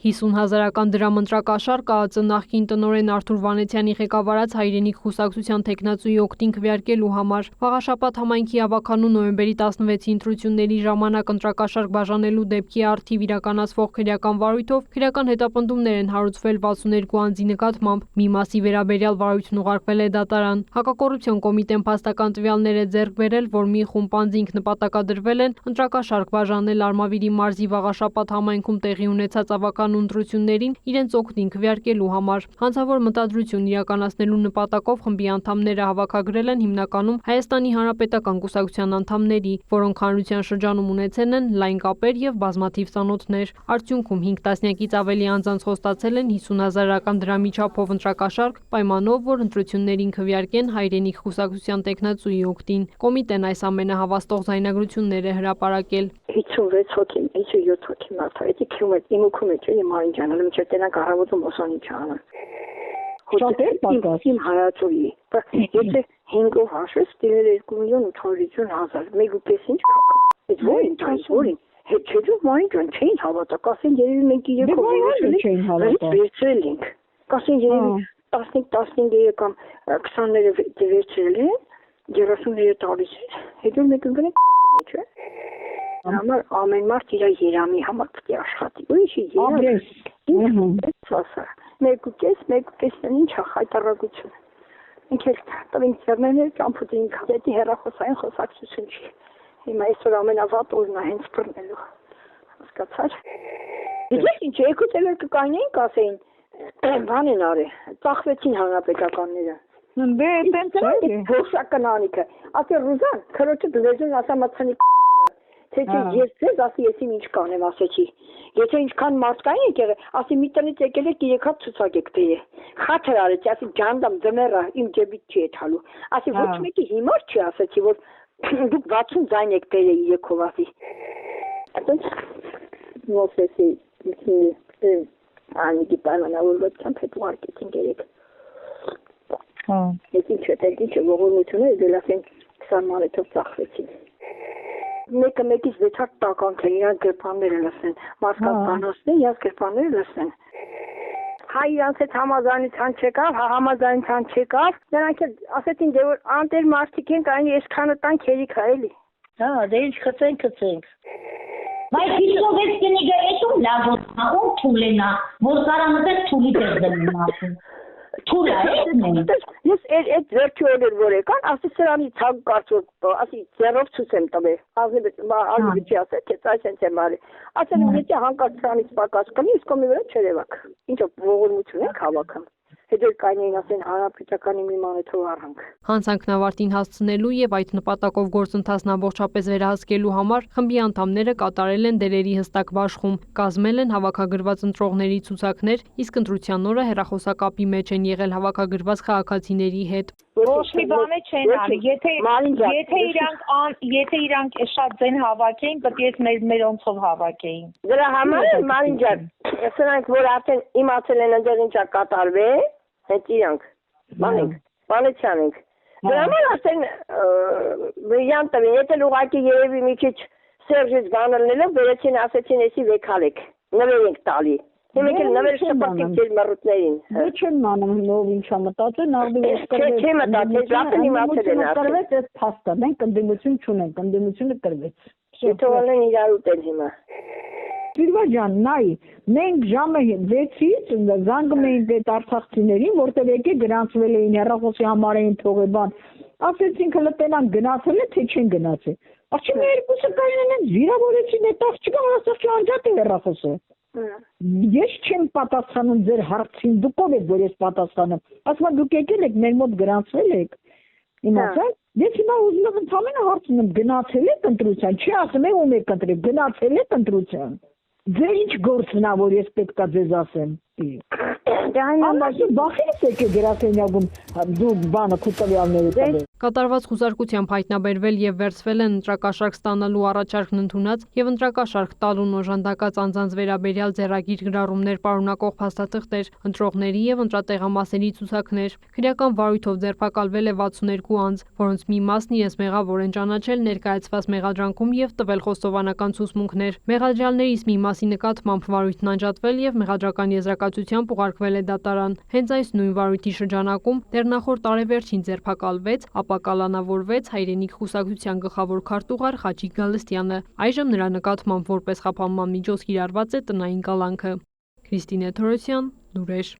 50,000-ական դրամընտրակաշառք ԱԱԾ նախկին տնօրեն Արթուր Վանեցյանի ղեկավարած Հայրենիք կուսակցության թեկնածուի օգտին քվեարկելու համար Վաղաշապատ համայնքի ավականու նոյեմբերի 16-ի ընտրությունների ժամանակ ընտրակաշառք բաժանելու դեպքի առթիվ իրականացվող քրեական վարույթով քրեական հետապնդումներ են հարուցվել 62 անձի նկատմամբ, մի մասի վերաբերյալ վարույթն ուղարկվել է դատարան։ Հակակոռուպցիոն կոմիտեն փաստական տվյալներ է ձեռք բերել, որ մի խումբ անձինք նպատակադրվել են ընտրակաշառք բաժանել Արմավիրի մարզի Վաղաշապատ համայնքում տեղի ունեցած ավականու ընտրություններին իրենց օգտին քվեարկելու համար։ Հանցավոր մտադրություն իրականացնելու նպատակով խմբի անդամները հավաքագրել են հիմնականում Հայաստանի Հանրապետական կուսակցության անդամների, որոնք հանրության շրջանում ունեցել են լայն կապեր եւ բազմաթիվ ծանոթներ։ Արդյունքում 5 տասնյակից ավելի անձանց խոստացել են 50,000-ական դրամի չափով ընտրակաշառք, պայմանով, որ ընտրություններին քվեարկեն Հայրենիք կուսակցության տեխնացուի օգտին։ Կոմիտեն այս ամենը հավաստող ձայնագրություններ է հրապարակել։ 56 հոգի, 57 հոգի մարդայից իմ մարինջանը, մինչև տենակ առավոտում ոսանի չանը։ Շատ էր պատաս։ Իմ հայացոյի, եթե 5-ով հաշվես, ստիլել 2,850,000, 1,5 ինչ կակա։ Այդ որին, հետ չեջով մարինջան չէին հավատա, կասեն երևի մենք վերցրել ենք, կասեն երևի 15 կամ 20-ները վերցրել են, 30-ները տալիս են, հետո մենք ընկնենք մեջ է։ Համար ամեն մարդ իր երամի համար պետք է աշխատի։ Ուրիշի երամ։ Մեկուկես ինչ է խայտարակություն։ Ինք էլ տվին ծերներներ ճամփուտին կատետի հեռախոսային խոսակցություն չի։ Հիմա այսօր ամենավատ օրն է հենց բռնելու։ Հասկացար։ Իսկ ինչ եկուցել էր կկանեին կասեին, բան են արել, ծախվեցին հանրապետականները։ Դե տենց է։ Հոշական անիկը։ Ասի Ռուզան, քրոջը լեզուն ասամացանի Թե ես ձեզ ասի ես ինչ կանեմ ասեցի։ Եթե ինչքան մարդկային եք եղել, ասի մի տնից եկել եք 3 հատ ցուցակեք դե։ Խաթր արեցի, ասի ջանդամ ձմեռա իմ ջեբից չի եթալու։ Ասի ոչ մեկի հիմար չի ասեցի, որ դուք 60 ձայն եք դե 3-ով ասի։ Այդպես ոսեցի անիկի պայմանավորվածությամբ հետ մարքեթինգ երեք։ Հա։ Ես ինչ ողորմությունը դելասեն 20 մանեթով ծախվեցին։ Մեկը մեկից 6 հատ տականք են, իրանք գրպանները լսեն, մարդկանց բանոսն իրանք գրպանները լսեն։ Հա իրանք հետ համազանության չեկավ, համազանության չեկավ, նրանք ասեցին դե որ անտեր մարդիկ են, կային այսքանը տան քերիք է էլի։ Հա, դե ինչ քծենք։ Բայց իսովեց կնիգա էտում լավոտնա, ում թուլենա, որ կարամտես թուլի տեղ դնում ասում։ Թուլ է, ես այդ վերջի օրեր որ եկան, ասի սրանի ցակ կարծում, ասի ձեռով ցույց եմ տվել, ազնիվ չի ասել, թե այսպես եմ արի, ասել եմ եթե հանկարծ սրանից պակաս կլինի, իսկ մի վրա չերևաք, ինչով ողորմություն եք հավաքում, հետո կանեին ասեն հանրապետականի մի մանեթով առանք։ Հանցանքն ավարտին հասցնելու եւ այդ նպատակով գործընթացն ամբողջապես վերահսկելու համար խմբի անդամները կատարել են դերերի հստակ բաշխում, կազմել են հավաքագրված ընտրողների ցուցակներ, իսկ ընտրության օրը հեռախոսակապի մեջ են եղել հավաքագրված քաղաքացիների հետ։ Ոչ մի բան չեն արի, եթե իրանք շատ ձեն հավաքեին, պետք է մերոնցով հավաքեին։ Դրա համար Մարինջան, սրանք որ արդեն իմացել են այնտեղ ինչա կատարվել, հետ իրանք, բանեցյան ենք։ Դրա համար ասեն բրիլյանտ տվին, եթե ուղղակի երևի մի քիչ Սերժից բանելնելով վերեցին ասեցին էսի վեկալեք, նվեր ենք տալի։ Հիմա նվեր շփոթիկ ձեր մռութներին։ Դե չեմ մանում ով ինչա մտածել, նարդի Չէ մտածել, լավ իմացել են ասել։ Կրվեց այս փաստը, մենք ընդդիմություն չունենք, ընդդիմությունը կրվեց։ Թողնեն իրար ուտեն հիմա։ Սիրվա ջան, նայ, մենք ժամը 6-ից զանգում էինք այդ արցախցիներին, որտեղ եկե գրանցվել էին հեռախոսի համար էին թողե բան։ Ասեցինք հələ տենան գնացել է, թե չեն գնացել։ Աղջի մի երկուսը կային են վիրավորեցին, այդ աղջիկը ասաց անջատ է հեռախոսը։ Ես չեմ պատասխանում ձեր հարցին, դուք ով եք որ ես պատասխանում։ Ասում եմ դուք եկել եք, մեր մոտ գրանցվել եք։ Իմացա՞ք։ Ես հիմա ուզում եմ ընդհանրապես հարցնում գնացել եք ընտրության, չի ասում եմ ում եք ընտրել, գնացել եք ընտրության։ Ձեր ինչ գործն է որ ես պետքա ձեզ ասեմ։ Դա այնպես բախից եք գրասենյակում դու բանը քուտավյանները տվել։ Կատարված խուսարկությամբ հայտնաբերվել եւ վերցվել են ընտրակաշարք ստանալու առաջարկն ընդունած եւ ընտրակաշարք տալուն օժանդակած անձանց վերաբերյալ ձեռագիր գրառումներ պարունակող փաստաթղթեր, ընտրողների եւ ընտրատեղամասերի ցուցակներ։ Քրեական վարույթով ձերբակալվել է 62 անձ, որոնց մի մասն իրենց մեղավոր են ճանաչել ներկայացված մեղադրանքում եւ տվել խոստովանական ցուցմունքներ։ Մեղադրյալներից մի մասի նկատմամբ վարույթն անջատվել եւ մեղադրական եզրակացությամբ ուղարկվել է դատարան։ Հենց այս նույն վարույթի շրջանակում դեռ նախորդ տարեվերջին ձերբակալվեց, ապա կալանավորվեց հայրենիք խուսակցության գլխավոր քարտուղար Խաչիկ Գալստյանը։ Այժմ նրա նկատմամբ որպես խափանման միջոց կիրառված է տնային կալանքը։ Քրիստինե Թորոսյան, լուրեր։